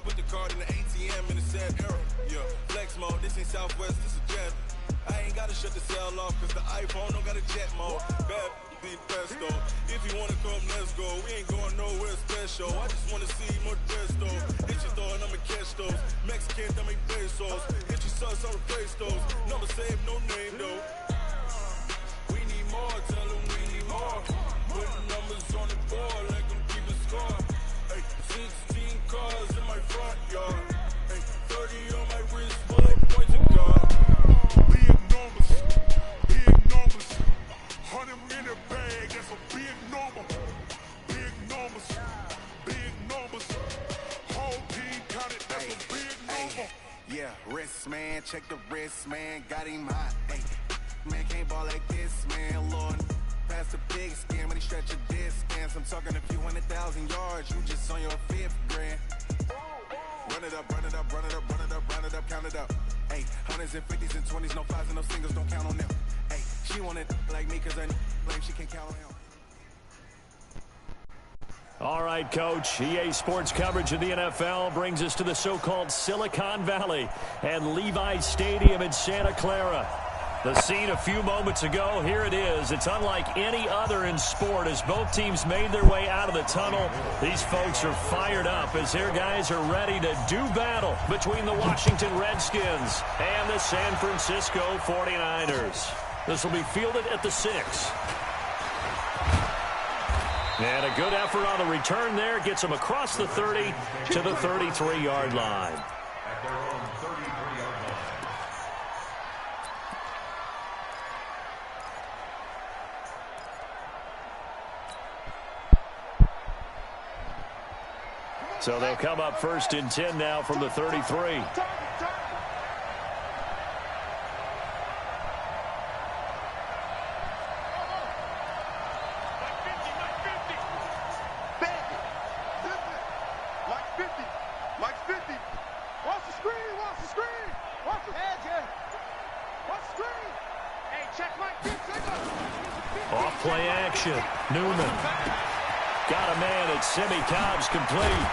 Put the card in the ATM in the sad era. Yeah, flex mode, this ain't Southwest, this is jet. I ain't gotta shut the cell off, cause the iPhone don't got a jet mode. Bad be pesto. If you wanna come, let's go. We ain't going nowhere special. I just wanna see more dress though. Hit your throw and I'ma catch those. Mexican, that make pesos. Hit your sus, I'll replace those. Number save, no name though. We need more, tell them we need more. Putting numbers on the board like I'm keeping score. Ay, 16 cars in my front yard. Ay, 30 on my wrist, full like points of God. Big numbers, 100 in a bag, that's a big number. Big numbers, whole team counted, that's a big number. Yeah, wrist man, check the wrist man, got him hot. Ay, man can't ball like this, man, Lord. Past the big skin when he stretch a distance. I'm talking a few 100,000 yards, you just on your 5th grand. Run it up, run it up, run it up, run it up, run it up, count it up. Hey, hundreds and 50s and 20s, no 5s and no singles, don't count on them. Hey, she want it like me cause I blame she can't count on him. All right, Coach. EA Sports coverage of the NFL brings us to the so-called Silicon Valley and Levi's Stadium in Santa Clara. The scene a few moments ago, here it is. It's unlike any other in sport as both teams made their way out of the tunnel. These folks are fired up as their guys are ready to do battle between the Washington Redskins and the San Francisco 49ers. This will be fielded at the 6. And a good effort on the return there gets them across the 30 to the 33-yard line. So they'll come up 1st and 10 now from the 33. Off play action. Newman. Got a man at Cobb's complete.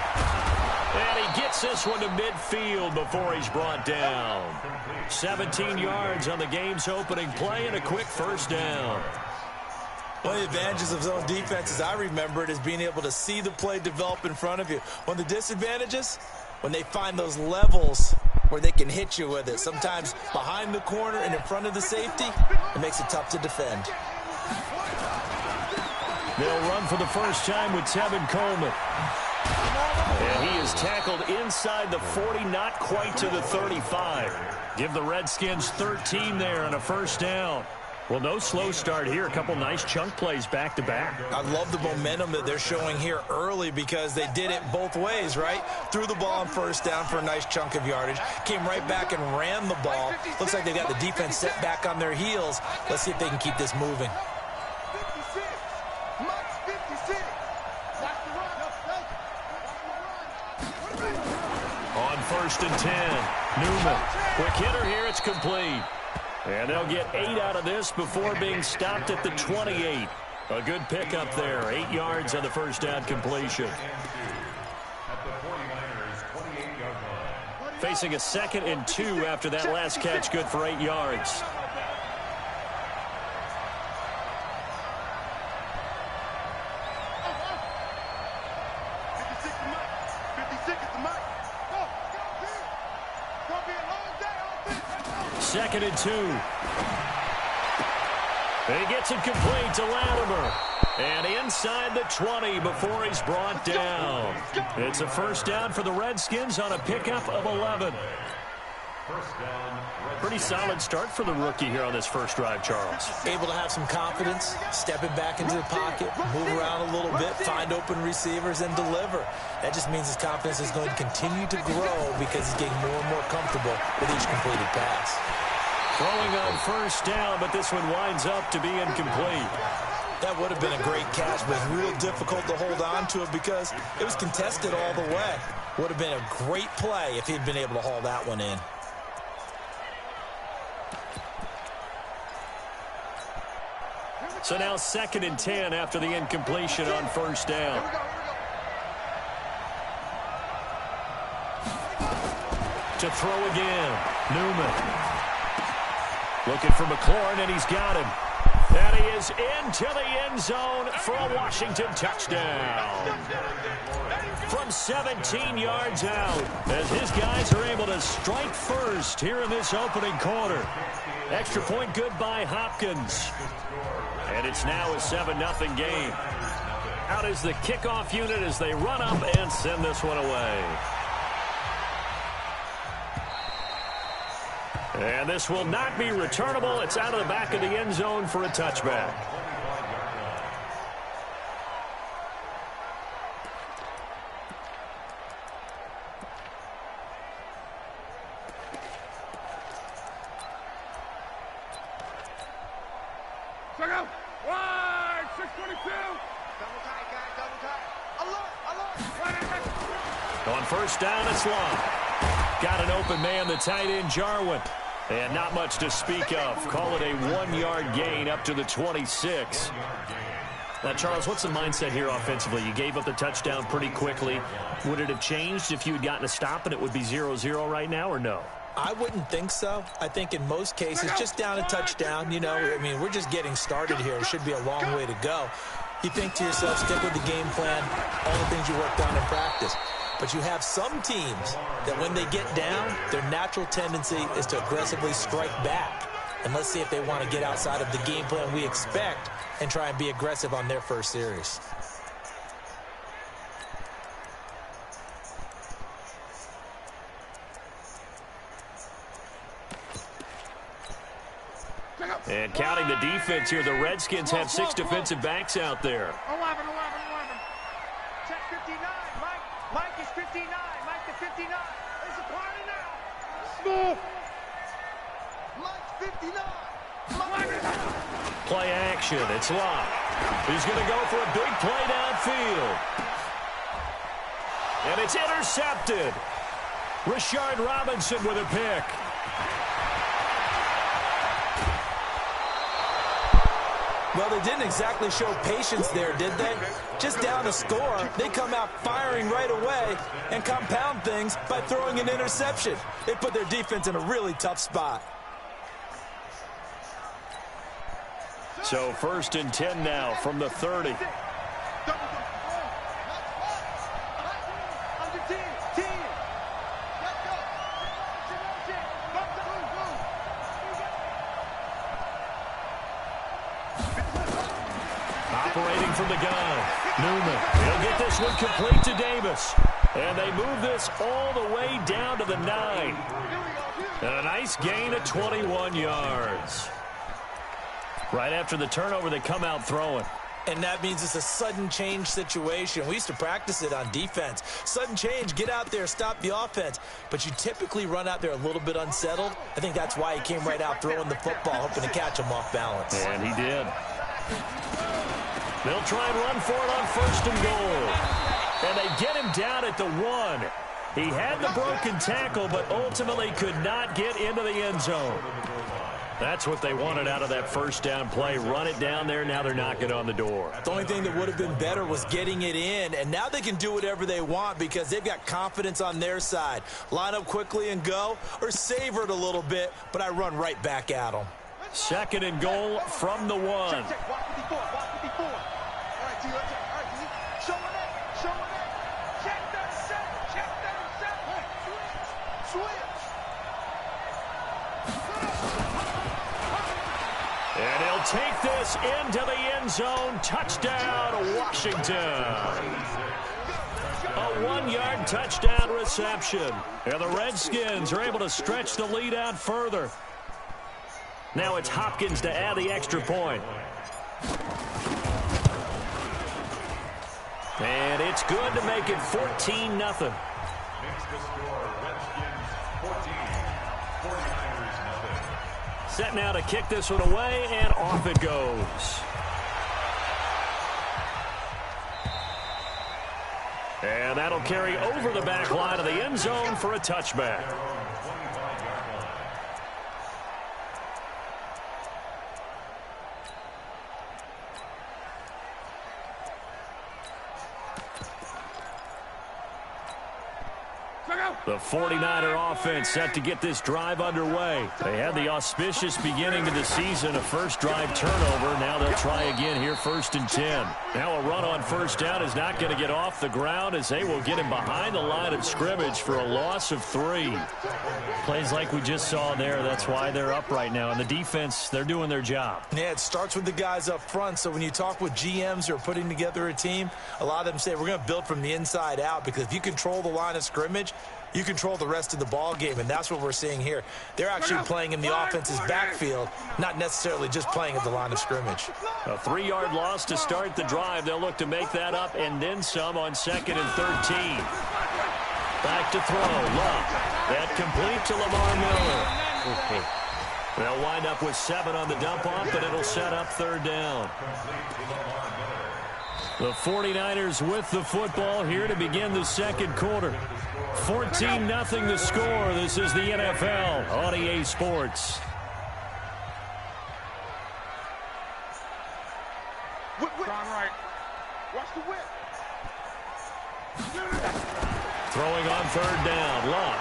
And he gets this one to midfield before he's brought down. 17 yards on the game's opening play and a quick first down. One of the advantages of zone defense, as I remember it, is being able to see the play develop in front of you. One of the disadvantages, when they find those levels where they can hit you with it. Sometimes behind the corner and in front of the safety, it makes it tough to defend. They'll run for the first time with Tevin Coleman. And he is tackled inside the 40, not quite to the 35. Give the Redskins 13 there and a first down. Well, no slow start here. A couple nice chunk plays back-to-back. I love the momentum that they're showing here early because they did it both ways, right? Threw the ball on first down for a nice chunk of yardage. Came right back and ran the ball. Looks like they got the defense set back on their heels. Let's see if they can keep this moving. On 1st and 10, Newman. Quick hitter here, it's complete. And they'll get 8 out of this before being stopped at the 28. A good pickup there, 8 yards on the first down completion. Facing a 2nd and 2 after that last catch, good for 8 yards. Second and 2. He gets it complete to Latimer. And inside the 20 before he's brought down. It's a first down for the Redskins on a pickup of 11. Pretty solid start for the rookie here on this first drive, Charles. Able to have some confidence, stepping back into the pocket, move around a little bit, find open receivers, and deliver. That just means his confidence is going to continue to grow because he's getting more and more comfortable with each completed pass. Throwing on first down, but this one winds up to be incomplete. That would have been a great catch, but it's real difficult to hold on to it because it was contested all the way. Would have been a great play if he'd been able to haul that one in. So now 2nd and 10 after the incompletion on first down. To throw again. Newman. Looking for McLaurin, and he's got him. And he is into the end zone for a Washington touchdown. From 17 yards out, as his guys are able to strike first here in this opening quarter. Extra point good by Hopkins. And it's now a 7-0 game. Out is the kickoff unit as they run up and send this one away. And this will not be returnable. It's out of the back of the end zone for a touchback. Check out. Wide, 622. Double tight, guys, double tight. Alert. On first down, it's long. Got an open man, the tight end, Jarwin. And not much to speak of. Call it a 1-yard gain up to the 26. Now, Charles, what's the mindset here offensively? You gave up the touchdown pretty quickly. Would it have changed if you had gotten a stop and it would be 0-0 right now, or no? I wouldn't think so. I think in most cases, just down a touchdown, you know, I mean, we're just getting started here. It should be a long way to go. You think to yourself, stick with the game plan, all the things you worked on in practice. But you have some teams that when they get down, their natural tendency is to aggressively strike back. And let's see if they want to get outside of the game plan we expect and try and be aggressive on their first series. And counting the defense here, the Redskins have 6 defensive backs out there. 11. Check 59. Mike is 59. Mike to 59. It's a party now. Small. Mike's 59. Play action. It's locked. He's going to go for a big play downfield. And it's intercepted. Rashard Robinson with a pick. Well, they didn't exactly show patience there, did they? Just down a score, they come out firing right away and compound things by throwing an interception. They put their defense in a really tough spot. So 1st and 10 now from the 30. Operating from the gun, Newman. He'll get this one complete to Davis. And they move this all the way down to the 9. And a nice gain of 21 yards. Right after the turnover, they come out throwing. And that means it's a sudden change situation. We used to practice it on defense. Sudden change, get out there, stop the offense. But you typically run out there a little bit unsettled. I think that's why he came right out throwing the football, hoping to catch him off balance. And he did. They'll try and run for it on 1st and goal. And they get him down at the 1. He had the broken tackle, but ultimately could not get into the end zone. That's what they wanted out of that first down play. Run it down there. Now they're knocking on the door. The only thing that would have been better was getting it in. And now they can do whatever they want because they've got confidence on their side. Line up quickly and go, or savor it a little bit, but I run right back at them. 2nd and goal from the 1. Watch 54. All right, T. Showing it. Check 37. Switch. And he'll take this into the end zone. Touchdown, Washington. A 1-yard touchdown reception. And the Redskins are able to stretch the lead out further. Now it's Hopkins to add the extra point. And it's good to make it 14-0. Set now to kick this one away, and off it goes. And that'll carry over the back line of the end zone for a touchback. The 49er offense set to get this drive underway. They had the auspicious beginning to the season, a first drive turnover. Now they'll try again here, 1st and 10. Now a run on first down is not going to get off the ground as they will get him behind the line of scrimmage for a loss of 3. Plays like we just saw there. That's why they're up right now. And the defense, they're doing their job. Yeah, it starts with the guys up front. So when you talk with GMs who are putting together a team, a lot of them say we're going to build from the inside out, because if you control the line of scrimmage, you control the rest of the ball game, and that's what we're seeing here. They're actually playing in the offense's backfield, not necessarily just playing at the line of scrimmage. A 3-yard loss to start the drive. They'll look to make that up and then some on 2nd and 13. Back to throw. Love. That complete to Lamar Miller. They'll wind up with 7 on the dump-off, but it'll set up 3rd down. The 49ers with the football here to begin the 2nd quarter. 14-0 the score. This is the NFL on EA Sports. Whip. Right. Watch the whip. Throwing on 3rd down. Love.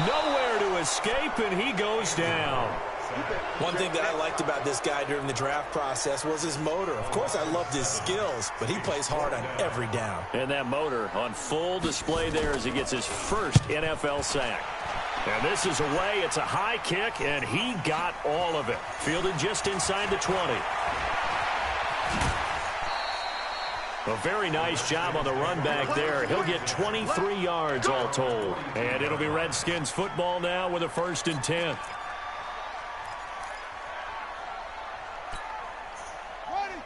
Nowhere to escape, and he goes down. One thing that I liked about this guy during the draft process was his motor. Of course, I loved his skills, but he plays hard on every down. And that motor on full display there as he gets his first NFL sack. And this is away. It's a high kick, and he got all of it. Fielded just inside the 20. A very nice job on the run back there. He'll get 23 yards all told. And it'll be Redskins football now with a 1st and 10.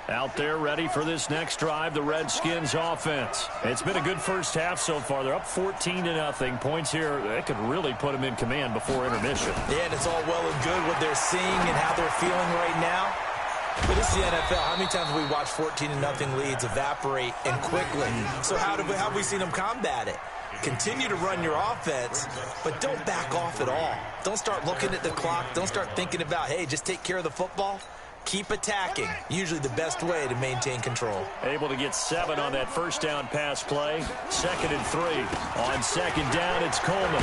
Out there ready for this next drive, the Redskins offense. It's been a good first half so far. They're up 14-0. Points here, that could really put them in command before intermission. Yeah, and it's all well and good what they're seeing and how they're feeling right now. But it's the NFL. How many times have we watched 14-0 leads evaporate and quickly? So how have we seen them combat it? Continue to run your offense, but don't back off at all. Don't start looking at the clock. Don't start thinking about, hey, just take care of the football. Keep attacking. Usually the best way to maintain control. Able to get 7 on that first down pass play. 2nd and 3. On 2nd down, it's Coleman.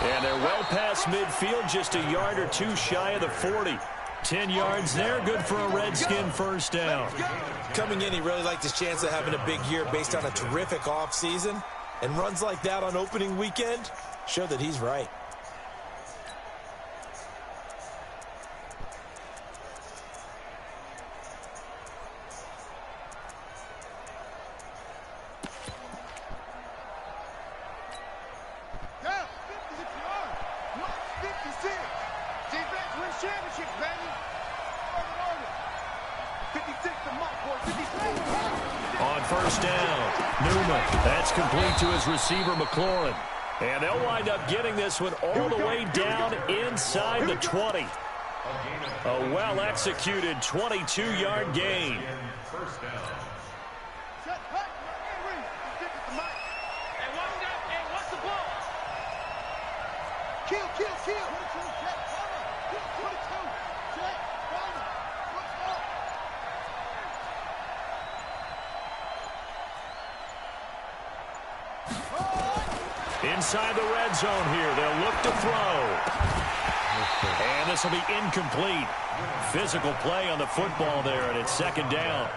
And they're well past midfield, just a yard or 2 shy of the 40. 10 yards there, good for a Redskin first down. Coming in, he really liked his chance of having a big year based on a terrific offseason. And runs like that on opening weekend show that he's right. On first down, Newman. That's complete to his receiver, McLaurin. And they'll wind up getting this one all the way down inside the 20. A well-executed 22-yard gain. Inside the red zone here, they'll look to throw. And this will be incomplete. Physical play on the football there, and it's 2nd down.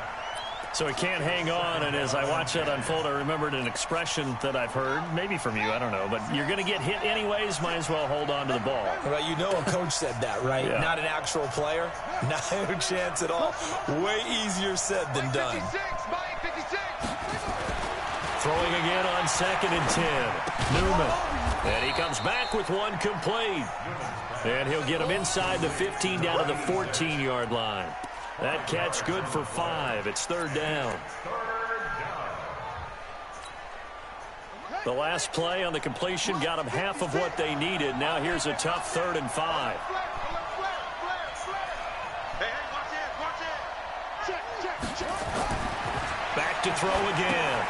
So he can't hang on, and as I watch that unfold, I remembered an expression that I've heard, maybe from you, I don't know, but you're going to get hit anyways, might as well hold on to the ball. Well, you know a coach said that, right? Yeah. Not an actual player. No chance at all. Way easier said than done. Throwing again on 2nd and 10. Newman. And he comes back with one complete. And he'll get him inside the 15 down to the 14-yard line. That catch good for 5. It's 3rd down. The last play on the completion got them half of what they needed. Now here's a tough 3rd and 5. Back to throw again.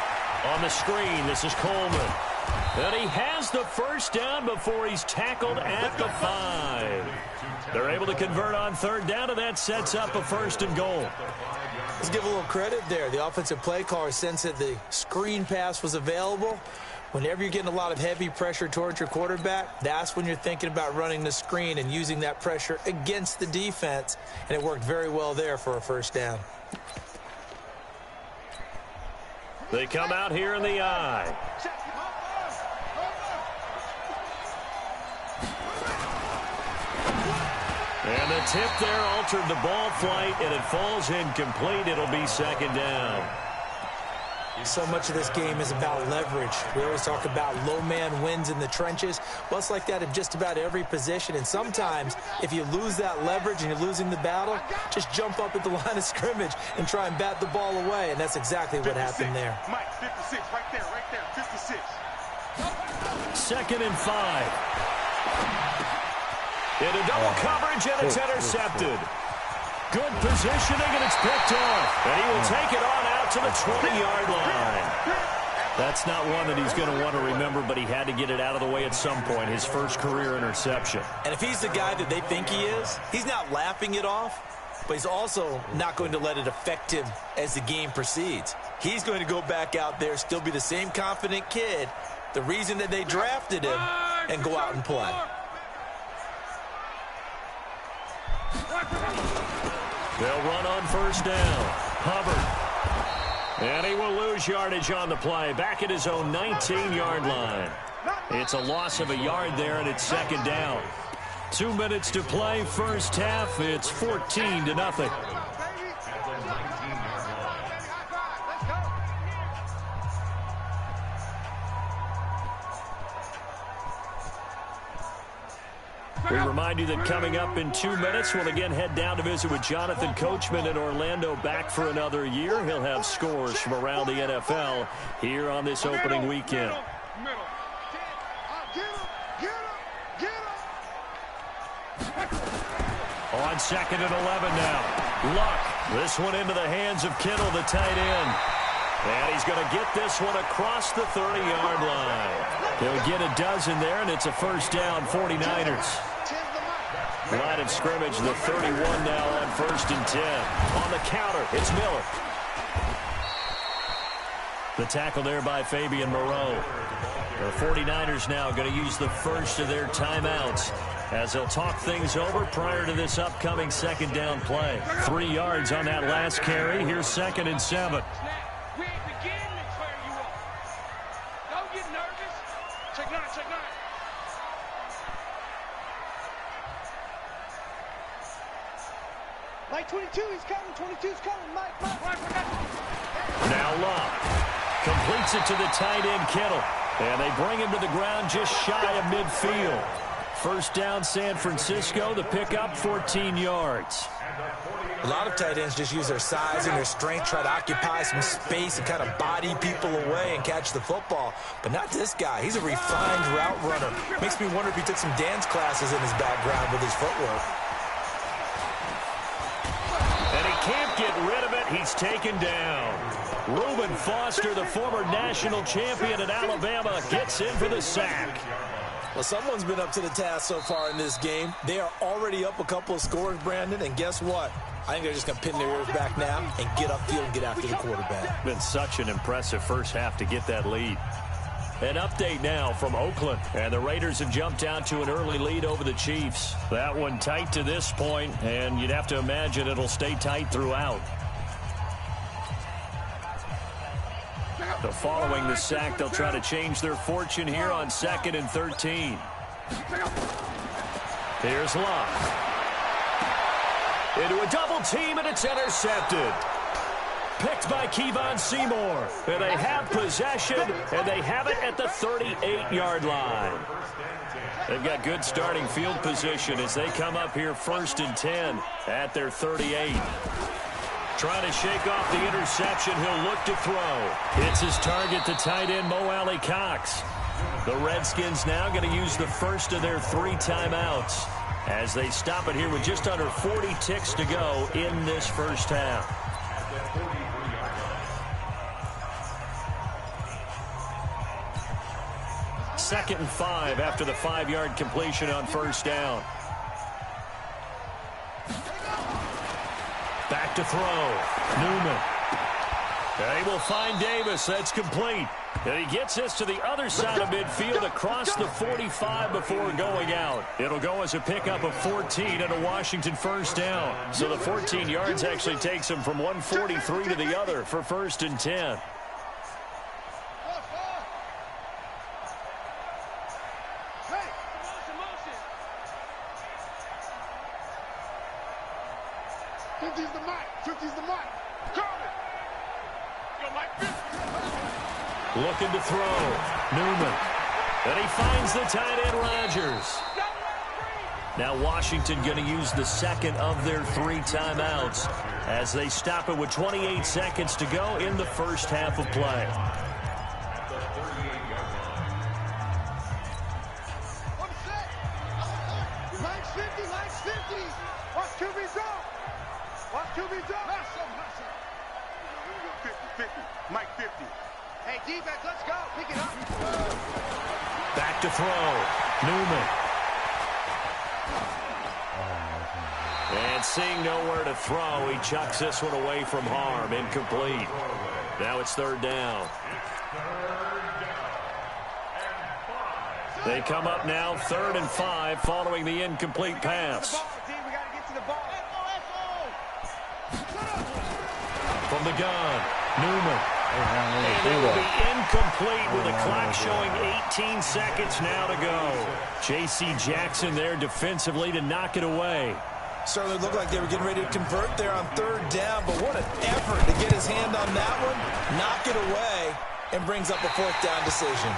On the screen, this is Coleman. And he has the first down before he's tackled at the 5. They're able to convert on 3rd down, and that sets up a 1st and goal. Let's give a little credit there. The offensive play caller sensed that the screen pass was available, Whenever you're getting a lot of heavy pressure towards your quarterback, that's when you're thinking about running the screen and using that pressure against the defense, and it worked very well there for a first down. They come out here in the eye. And the tip there altered the ball flight, and it falls incomplete. It'll be second down. So much of this game is about leverage. We always talk about low man wins in the trenches. Well, it's like that in just about every position. And sometimes, if you lose that leverage and you're losing the battle, just jump up at the line of scrimmage and try and bat the ball away. And that's exactly what happened there. Mike, 56, right there, 56. 2nd and 5. Into double coverage, and it's intercepted. Good positioning, and it's picked off. And he will take it on out to the 20-yard line. That's not one that he's going to want to remember, but he had to get it out of the way at some point, his first career interception. And if he's the guy that they think he is, he's not laughing it off, but he's also not going to let it affect him as the game proceeds. He's going to go back out there, still be the same confident kid, the reason that they drafted him, and go out and play. They'll run on first down. Hubbard. And he will lose yardage on the play. Back at his own 19-yard line. It's a loss of a yard there, and it's second down. 2 minutes to play, first half. It's 14-0. We remind you that coming up in 2 minutes, we'll again head down to visit with Jonathan Coachman in Orlando, back for another year. He'll have scores from around the NFL here on this opening weekend. On 2nd and 11 now. Luck. This one into the hands of Kittle, the tight end. And he's going to get this one across the 30-yard line. He'll get a dozen there, and it's a first down, 49ers. Line of scrimmage, the 31 now on 1st and 10. On the counter, it's Miller. The tackle there by Fabian Moreau. The 49ers now going to use the first of their timeouts as they'll talk things over prior to this upcoming second down play. 3 yards on that last carry. Here's 2nd and 7. We ain't beginning to clear you up. Don't get nervous. Check 9, check 9. Mike 22, he's coming. 22's coming. Mike. Now Love completes it to the tight end, Kittle. And they bring him to the ground just shy of midfield. First down, San Francisco. The pickup, 14 yards. A lot of tight ends just use their size and their strength, try to occupy some space and kind of body people away and catch the football. But not this guy. He's a refined route runner. Makes me wonder if he took some dance classes in his background with his footwork. And he can't get rid of it. He's taken down. Reuben Foster, the former national champion at Alabama, gets in for the sack. Well, someone's been up to the task so far in this game. They are already up a couple of scores, Brandon, and guess what? I think they're just going to pin their ears back now and get upfield and get after the quarterback. Been such an impressive first half to get that lead. An update now from Oakland, and the Raiders have jumped out to an early lead over the Chiefs. That one tight to this point, and you'd have to imagine it'll stay tight throughout. So following the sack, they'll try to change their fortune here on 2nd and 13. Here's Love. Into a double team, and it's intercepted. Picked by Kevon Seymour. And they have possession, and they have it at the 38-yard line. They've got good starting field position as they come up here 1st and 10 at their 38. Trying to shake off the interception. He'll look to throw. It's his target, the tight end, Mo Alley-Cox. The Redskins now going to use the first of their 3 timeouts as they stop it here with just under 40 ticks to go in this first half. Second and 5 after the 5-yard completion on first down. Back to throw. Newman. They will find Davis. That's complete. And he gets this to the other side of midfield across the 45 before going out. It'll go as a pickup of 14 and a Washington first down. So the 14 yards actually takes him from 143 to the other for 1st and 10. Looking to throw. Newman. And he finds the tight end, Rodgers. Now Washington going to use the second of their 3 timeouts as they stop it with 28 seconds to go in the first half of play. Mike's 50, Mike's 50. Watch QB drop. Watch QB drop. 50, Mike 50. Hey, defense, let's go. Pick it up. Back to throw. Newman. And seeing nowhere to throw, he chucks this one away from harm. Incomplete. Now it's 3rd down. They come up now 3rd and 5 following the incomplete pass. From the gun, Newman. And it will be incomplete with the clock showing 18 seconds now to go. J.C. Jackson there defensively to knock it away. Certainly looked like they were getting ready to convert there on 3rd down, but what an effort to get his hand on that one, knock it away, and brings up a 4th down decision.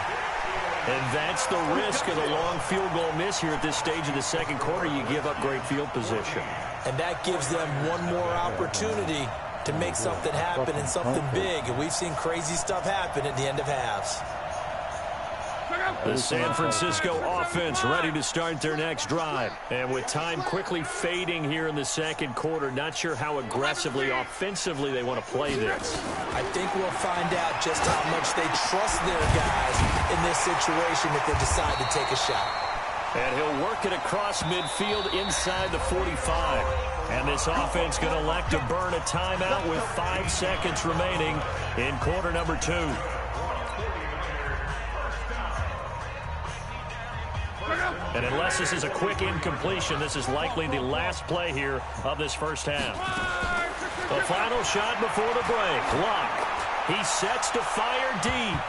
And that's the risk of the long field goal miss here at this stage of the second quarter. You give up great field position. And that gives them one more opportunity to make something happen and something big. And we've seen crazy stuff happen at the end of halves. The San Francisco offense ready to start their next drive. And with time quickly fading here in the second quarter, not sure how aggressively, offensively they want to play this. I think we'll find out just how much they trust their guys in this situation if they decide to take a shot. And he'll work it across midfield inside the 45. And this offense going to elect to burn a timeout with 5 seconds remaining in quarter number 2. And unless this is a quick incompletion, this is likely the last play here of this first half. The final shot before the break. Luck. He sets to fire deep.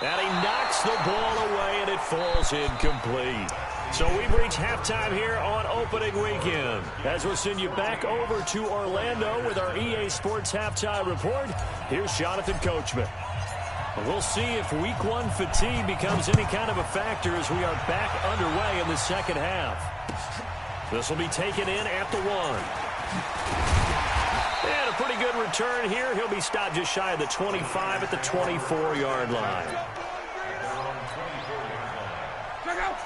And he knocks the ball away, and it falls incomplete. So we've reached halftime here on opening weekend. As we'll send you back over to Orlando with our EA Sports Halftime Report, here's Jonathan Coachman. We'll see if week 1 fatigue becomes any kind of a factor as we are back underway in the second half. This will be taken in at the 1. And a pretty good return here. He'll be stopped just shy of the 25 at the 24-yard line.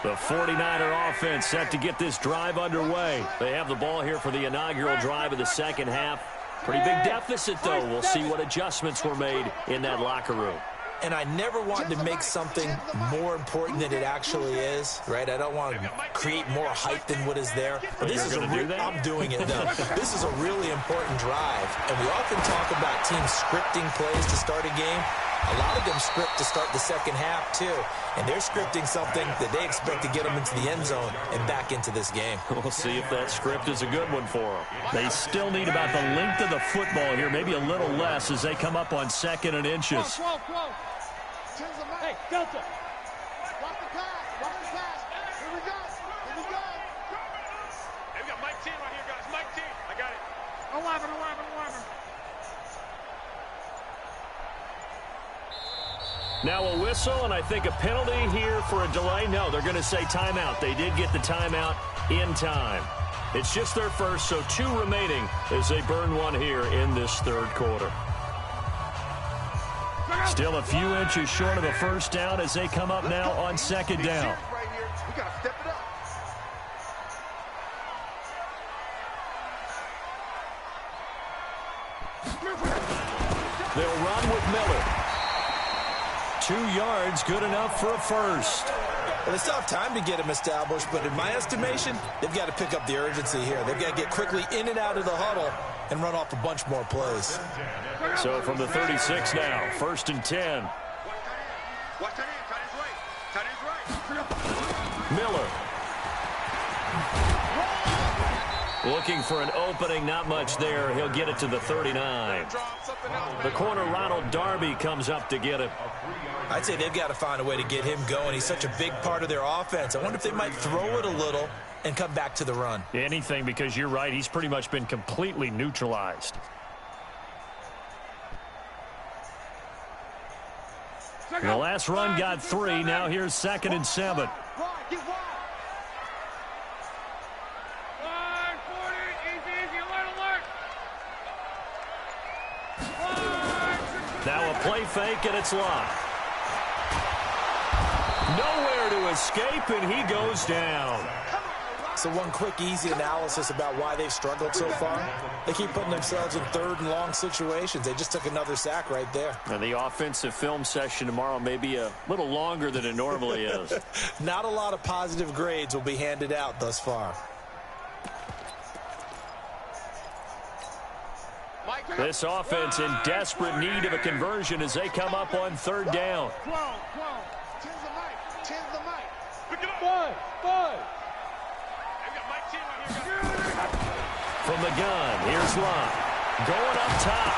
The 49er offense set to get this drive underway. They have the ball here for the inaugural drive of the second half. Pretty big deficit, though. We'll see what adjustments were made in that locker room. And I never want to make something more important than it actually is, right? I don't want to create more hype than what is there. But this is I'm doing it, though. This is a really important drive. And we often talk about teams scripting plays to start a game. A lot of them script to start the second half, too. And they're scripting something that they expect to get them into the end zone and back into this game. We'll see if that script is a good one for them. They still need about the length of the football here, maybe a little less as they come up on 2nd and inches. Hey, Delta. Watch the pass. Watch the pass. Here we go. Here we go. Hey, we got Mike 10 right here, guys. Mike 10. I got it. 11. Now a whistle, and I think a penalty here for a delay. No, they're going to say timeout. They did get the timeout in time. It's just their first, so 2 remaining as they burn 1 here in this 3rd quarter. Still a few inches short of a first down as they come up now on 2nd down. We got to step it up. They'll run with Miller. 2 yards, good enough for a first. Well, they still have time to get him established, but in my estimation, they've got to pick up the urgency here. They've got to get quickly in and out of the huddle and run off a bunch more plays. So from the 36 now, 1st and 10. Watch that in. Tight end's right. Miller. Looking for an opening, not much there. He'll get it to the 39. The corner, Ronald Darby, comes up to get it. I'd say they've got to find a way to get him going. He's such a big part of their offense. I wonder if they might throw it a little and come back to the run. Anything, because you're right. He's pretty much been completely neutralized. The last run got 3. Now here's 2nd and 7. Now a play fake, and it's locked. Nowhere to escape, and he goes down. So one quick, easy analysis about why they've struggled so far. They keep putting themselves in 3rd and long situations. They just took another sack right there. And the offensive film session tomorrow may be a little longer than it normally is. Not a lot of positive grades will be handed out thus far. This offense in desperate need of a conversion as they come up on 3rd down. From the gun, here's Lott. Going up top.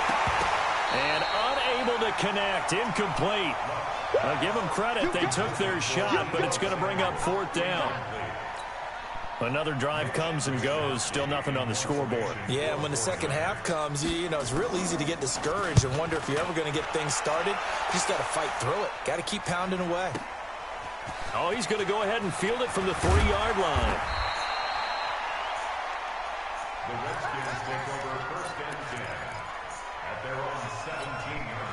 And unable to connect. Incomplete. I'll give them credit. They took their shot, but it's going to bring up 4th down. Another drive comes and goes. Still nothing on the scoreboard. Yeah, and when the second half comes, you know, it's real easy to get discouraged and wonder if you're ever going to get things started. You just got to fight through it. Got to keep pounding away. Oh, he's going to go ahead and field it from the 3-yard line. The Redskins take over 1st and 10 at their own 17-yard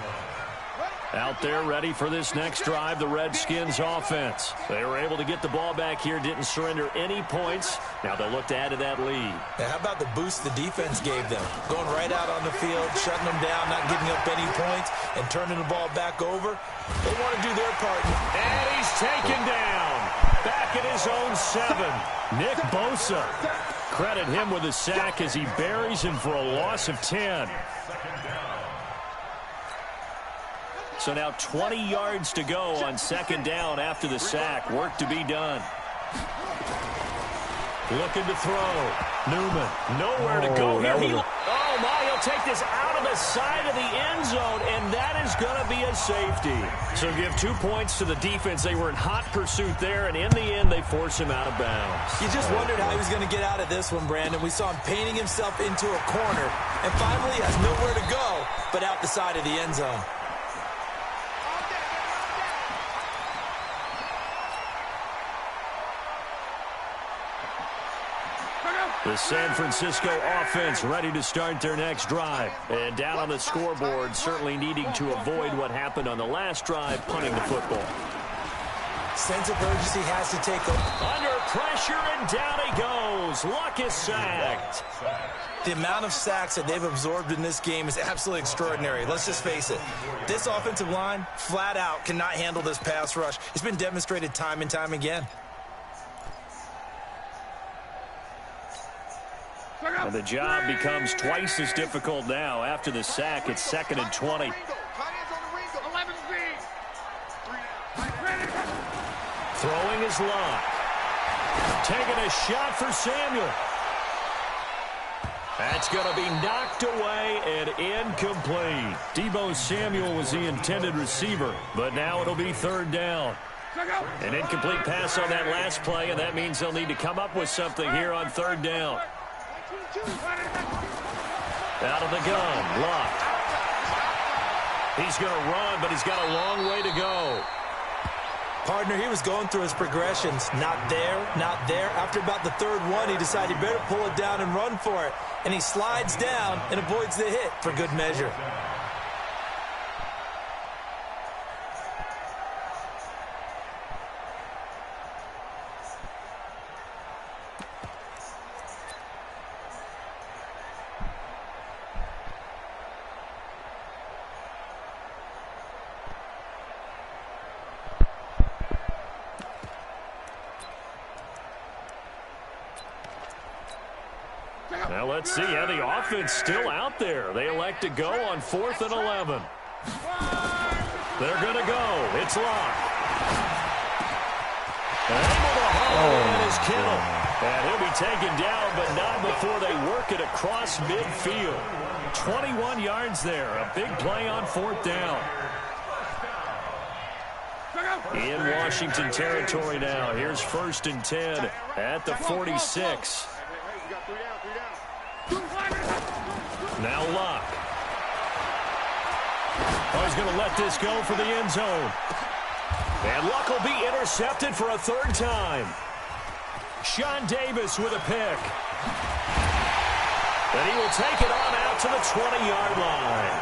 line. Out there ready for this next drive, the Redskins offense. They were able to get the ball back here, didn't surrender any points. Now they'll look to add to that lead. Now, how about the boost the defense gave them? Going right out on the field, shutting them down, not giving up any points, and turning the ball back over. They want to do their part. And he's taken down. Back at his own 7. Nick Bosa. Credit him with a sack as he buries him for a loss of 10. So now 20 yards to go on 2nd down after the sack. Work to be done. Looking to throw. Newman, nowhere to go here. Oh, my, he'll take this out of the side of the end zone, and that is going to be a safety. So give 2 points to the defense. They were in hot pursuit there, and in the end, they force him out of bounds. You just wondered how he was going to get out of this one, Brandon. We saw him painting himself into a corner, and finally he has nowhere to go but out the side of the end zone. The San Francisco offense ready to start their next drive. And down on the scoreboard, certainly needing to avoid what happened on the last drive, punting the football. Sense of urgency has to take over. Under pressure, and down he goes. Luck is sacked. The amount of sacks that they've absorbed in this game is absolutely extraordinary. Let's just face it. This offensive line, flat out, cannot handle this pass rush. It's been demonstrated time and time again. And the job becomes twice as difficult now. After the sack, it's 2nd and 20. Throwing is Lott. Taking a shot for Samuel. That's going to be knocked away and incomplete. Deebo Samuel was the intended receiver, but now it'll be 3rd down. An incomplete pass on that last play, and that means they'll need to come up with something here on 3rd down. Out of the gun, Lott. He's going to run, but he's got a long way to go. Partner, he was going through his progressions. Not there, not there. After about the 3rd one, he decided he better pull it down and run for it. And he slides down and avoids the hit for good measure. Now let's see. Yeah, the offense still out there. They elect to go on 4th and 11. They're going to go. It's Locke. Able to haul in is Kittle. And he'll be taken down, but not before they work it across midfield. 21 yards there. A big play on 4th down. In Washington territory now. Here's 1st and 10 at the 46. Now Locke. Oh, he's going to let this go for the end zone. And Luck will be intercepted for a 3rd time. Sean Davis with a pick. And he will take it on out to the 20-yard line.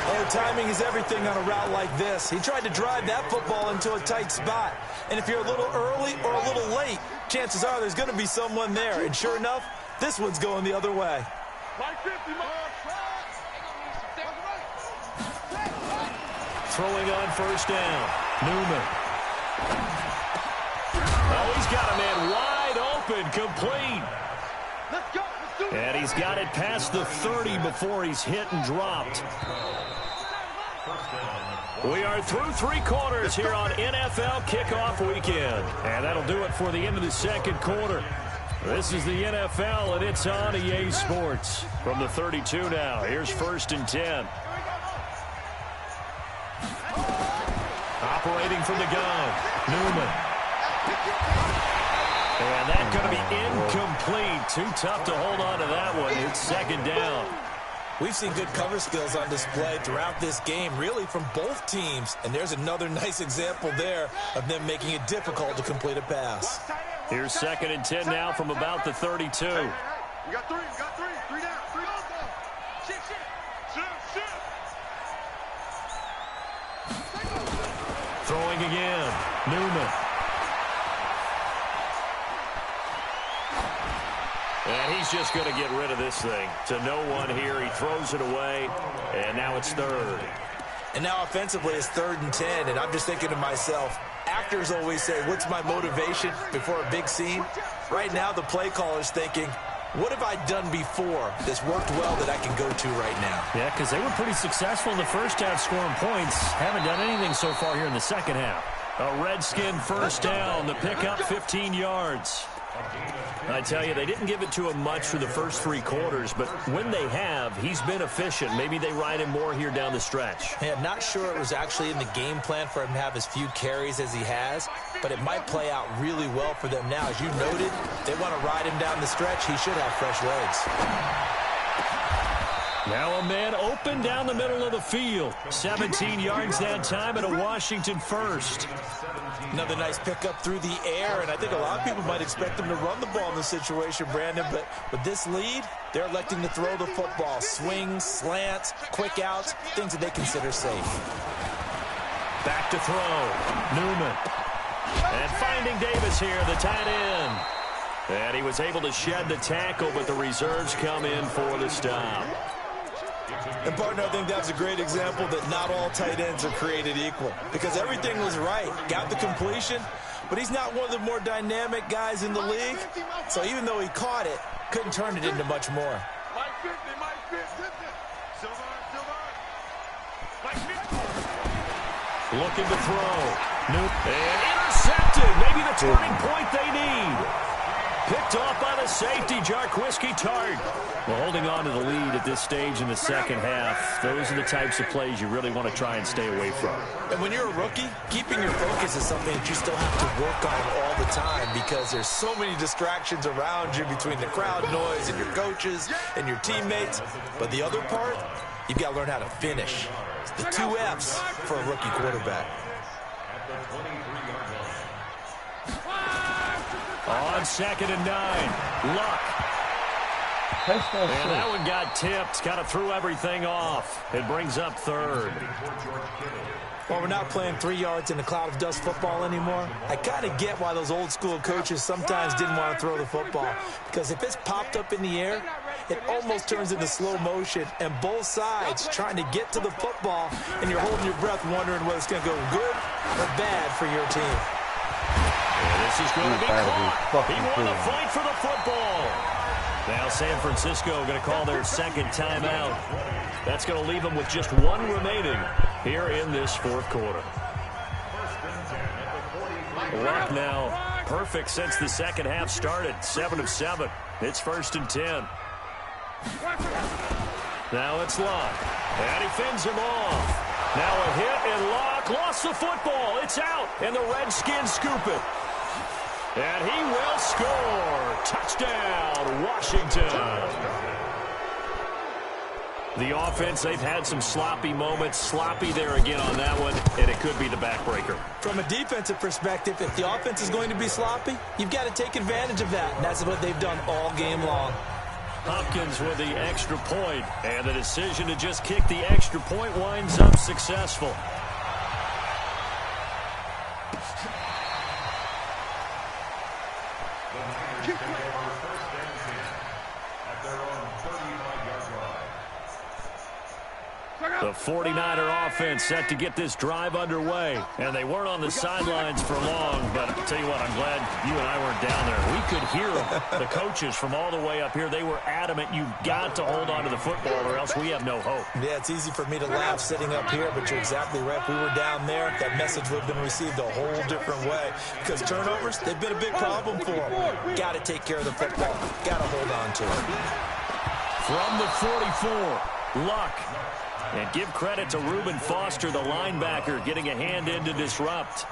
Oh, timing is everything on a route like this. He tried to drive that football into a tight spot. And if you're a little early or a little late, chances are there's going to be someone there. And sure enough, this one's going the other way. Throwing on 1st down. Newman. Oh, he's got a man wide open, complete. Let's go. And he's got it past the 30 before he's hit and dropped. We are through 3 quarters here on NFL Kickoff Weekend. And that'll do it for the end of the 2nd quarter. This is the NFL, and it's on EA Sports. From the 32 now, here's 1st and 10. Operating from the gun, Newman. And that's going to be incomplete. Too tough to hold on to that one. It's 2nd down. We've seen good cover skills on display throughout this game, really from both teams. And there's another nice example there of them making it difficult to complete a pass. Here's 2nd and 10 now from about the 32. You got 3, you got 3. 3 down, 3 down. Shit. Throwing again, Newman. And he's just going to get rid of this thing. To no one here. He throws it away, and now it's 3rd. And now offensively it's 3rd and 10, and I'm just thinking to myself, actors always say, what's my motivation before a big scene? Right now the play caller's thinking, what have I done before that's worked well that I can go to right now? Yeah, because they were pretty successful in the first half scoring points. Haven't done anything so far here in the second half. A Redskin first down. The pickup 15 yards. I tell you, they didn't give it to him much for the first 3 quarters, but when they have, he's been efficient. Maybe they ride him more here down the stretch. Hey, I'm not sure it was actually in the game plan for him to have as few carries as he has, but it might play out really well for them now. As you noted, they want to ride him down the stretch. He should have fresh legs. Now a man open down the middle of the field. 17 yards that time and a Washington first. Another nice pickup through the air, and I think a lot of people might expect them to run the ball in this situation, Brandon, but with this lead, they're electing to throw the football. Swings, slants, quick outs, things that they consider safe. Back to throw. Newman. And finding Davis here, the tight end. And he was able to shed the tackle, but the reserves come in for the stop. And, partner, I think that was a great example that not all tight ends are created equal, because everything was right. Got the completion, but he's not one of the more dynamic guys in the league. So even though he caught it, couldn't turn it into much more. Looking to throw. And intercepted. Maybe the turning point they need. Picked off by the safety, Jarquiski Tart. Well, holding on to the lead at this stage in the second half, those are the types of plays you really want to try and stay away from. And when you're a rookie, keeping your focus is something that you still have to work on all the time, because there's so many distractions around you between the crowd noise and your coaches and your teammates. But the other part, you've got to learn how to finish. It's the 2 F's for a rookie quarterback. On 2nd and 9, Luck. And that one got tipped, kind of threw everything off. It brings up 3rd. Well, we're not playing 3 yards in a cloud of dust football anymore. I kind of get why those old school coaches sometimes didn't want to throw the football, because if it's popped up in the air, it almost turns into slow motion, and both sides trying to get to the football, and you're holding your breath wondering whether it's going to go good or bad for your team. And this is going to be caught. He won the fight for the football. Now San Francisco going to call their second timeout. That's going to leave them with just 1 remaining. here in this fourth quarter. Luck now perfect since the second half started. 7 of 7. It's 1st and 10. Now it's Luck. And he fins him off. Now a hit, and Luck lost the football. It's out, and the Redskins scoop it. And he will score. Touchdown, Washington. The offense, they've had some sloppy moments. Sloppy there again on that one, and it could be the backbreaker. From a defensive perspective, if the offense is going to be sloppy, you've got to take advantage of that, and that's what they've done all game long. Hopkins with the extra point, and the decision to just kick the extra point winds up successful. The 49er offense set to get this drive underway. And they weren't on the sidelines for long, but I'll tell you what, I'm glad you and I weren't down there. We could hear them, the coaches from all the way up here. They were adamant, you've got to hold on to the football or else we have no hope. Yeah, it's easy for me to laugh sitting up here, but you're exactly right. If we were down there, that message would have been received a whole different way. Because turnovers, they've been a big problem for them. Got to take care of the football. Got to hold on to it. From the 44, Luck. And give credit to Reuben Foster, the linebacker, getting a hand in to disrupt.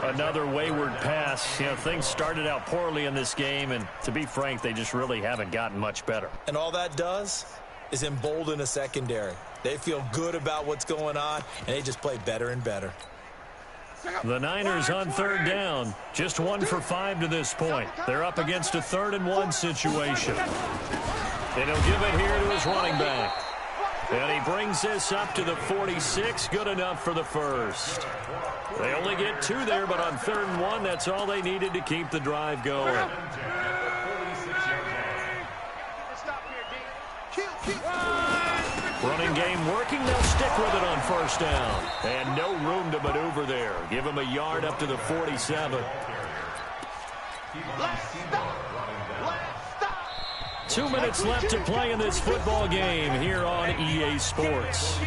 Another wayward pass. You know, things started out poorly in this game, and to be frank, they just really haven't gotten much better. And all that does is embolden a secondary. They feel good about what's going on, and they just play better and better. The Niners on 3rd down. Just 1 for 5 to this point. They're up against a 3rd and 1 situation. And he'll give it here to his running back. And he brings this up to the 46. Good enough for the first. They only get 2 there, but on 3rd and 1, that's all they needed to keep the drive going. Running game working. They'll stick with it on 1st down. And no room to maneuver there. Give him a yard up to the 47. 2 minutes left to play in this football game here on EA Sports.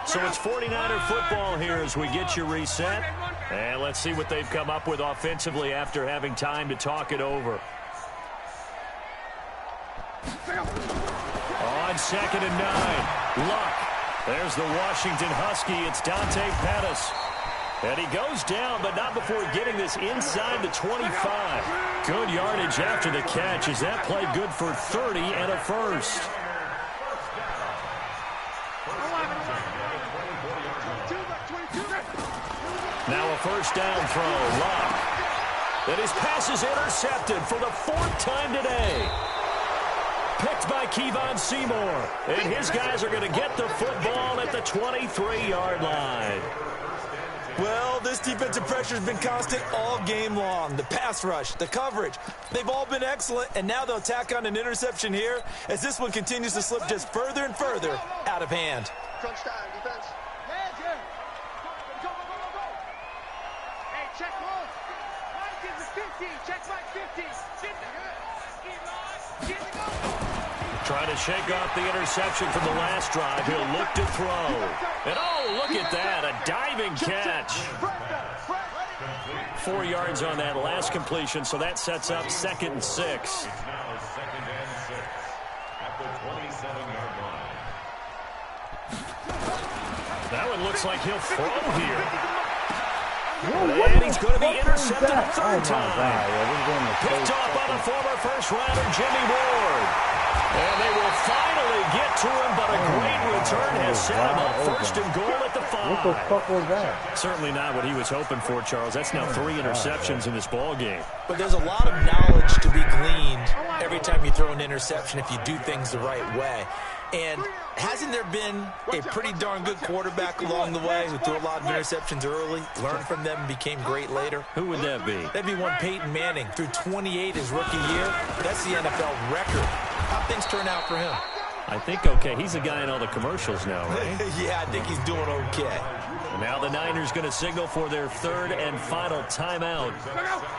So it's 49er football here as we get you reset. And let's see what they've come up with offensively after having time to talk it over. On 2nd and 9, Luck. There's the Washington Husky. It's Dante Pettis. And he goes down, but not before getting this inside the 25. Good yardage after the catch. Is that play good for 30 and a first? Now a 1st down throw. Luck. And his pass is intercepted for the 4th time today. Picked by Kevon Seymour. And his guys are going to get the football at the 23-yard line. Well, this defensive pressure has been constant all game long. The pass rush, the coverage, they've all been excellent, and now they'll tack on an interception here as this one continues to slip just further and further out of hand. Crunch time, defense. Go. Hey, check close. Mike is the 50. Check Mike 50. Trying to shake off the interception from the last drive. He'll look to throw. And oh, look at that. A diving catch. 4 yards on that last completion, so that sets up 2nd and 6. Now 2nd and 6 at the 27-yard line. That one looks like he'll throw here. And he's going to be intercepted a 3rd time. Picked off by the former first-rounder Jimmy Ward. And they will finally get to him, but a great return has set him up 1st and goal at the 5. What the fuck was that? Certainly not what he was hoping for, Charles. That's now 3 interceptions in this ball game. But there's a lot of knowledge to be gleaned every time you throw an interception if you do things the right way. And hasn't there been a pretty darn good quarterback along the way who threw a lot of interceptions early, learned from them, and became great later? Who would that be? That'd be one Peyton Manning. Threw 28 his rookie year. That's the NFL record. How things turn out for him? I think okay. He's a guy in all the commercials now, right? Yeah, I think he's doing okay. And now the Niners going to signal for their 3rd and final timeout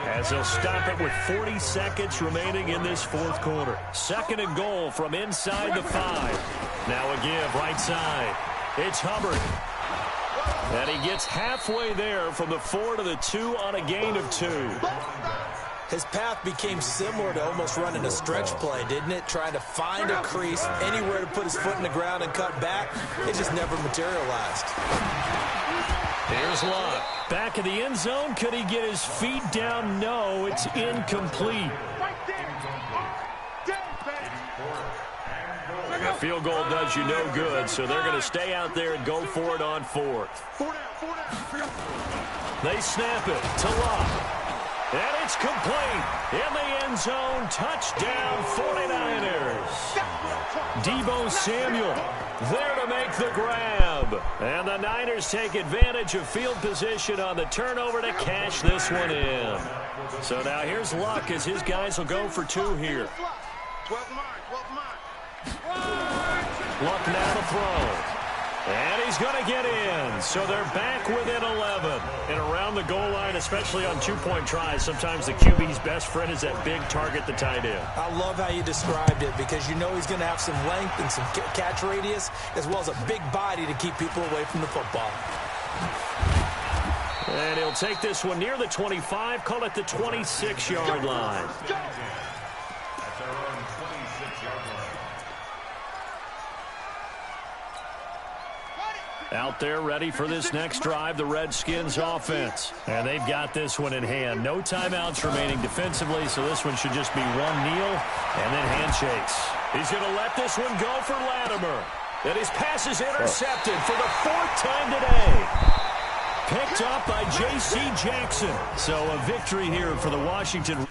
as they'll stop it with 40 seconds remaining in this 4th quarter. 2nd and goal from inside the 5. Now a give right side. It's Hubbard. And he gets halfway there from the 4 to the 2 on a gain of 2. His path became similar to almost running a stretch play, didn't it? Trying to find a crease, anywhere to put his foot in the ground and cut back. It just never materialized. Here's Locke. Back in the end zone. Could he get his feet down? No, it's incomplete. A field goal does you no good, so they're going to stay out there and go for it on 4th. They snap it to Locke. And it's complete. In the end zone, touchdown 49ers. Deebo Samuel there to make the grab. And the Niners take advantage of field position on the turnover to cash this one in. So now here's Luck as his guys will go for 2 here. 12 mine, 12 mine. Luck now to throw. And he's going to get in. So they're back within 11. And around the goal line, especially on 2-point tries, sometimes the QB's best friend is that big target, the tight end. I love how you described it because you know he's going to have some length and some catch radius as well as a big body to keep people away from the football. And he'll take this one near the 25, call it the 26-yard line. That's our own 26-yard line. Out there ready for this next drive, the Redskins offense. And they've got this one in hand. No timeouts remaining defensively, so this one should just be one kneel and then handshakes. He's going to let this one go for Latimer. And his pass is intercepted for the 4th time today. Picked up by J.C. Jackson. So a victory here for the Washington.